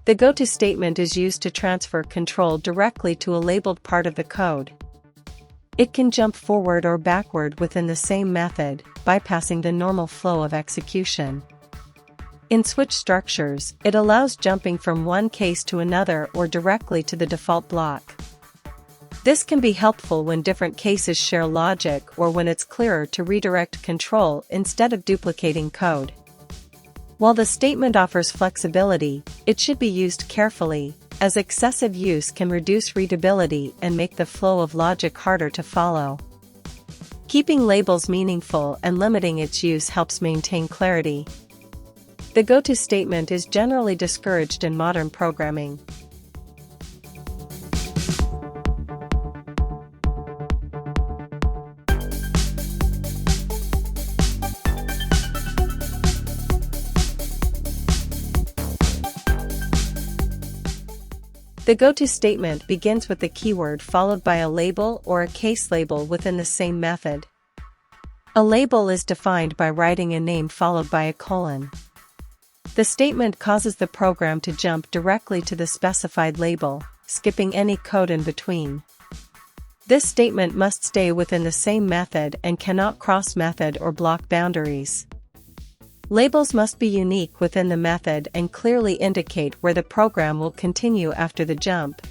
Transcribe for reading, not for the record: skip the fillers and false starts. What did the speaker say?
The Goto statement is used to transfer control directly to a labeled part of the code. It can jump forward or backward within the same method, bypassing the normal flow of execution. In switch structures, it allows jumping from one case to another or directly to the default block. This can be helpful when different cases share logic or when it's clearer to redirect control instead of duplicating code. While the statement offers flexibility, it should be used carefully, as excessive use can reduce readability and make the flow of logic harder to follow. Keeping labels meaningful and limiting its use helps maintain clarity. The Goto statement is generally discouraged in modern programming. The Goto statement begins with the keyword followed by a label or a case label within the same method. A label is defined by writing a name followed by a colon. The statement causes the program to jump directly to the specified label, skipping any code in between. This statement must stay within the same method and cannot cross method or block boundaries. Labels must be unique within the method and clearly indicate where the program will continue after the jump,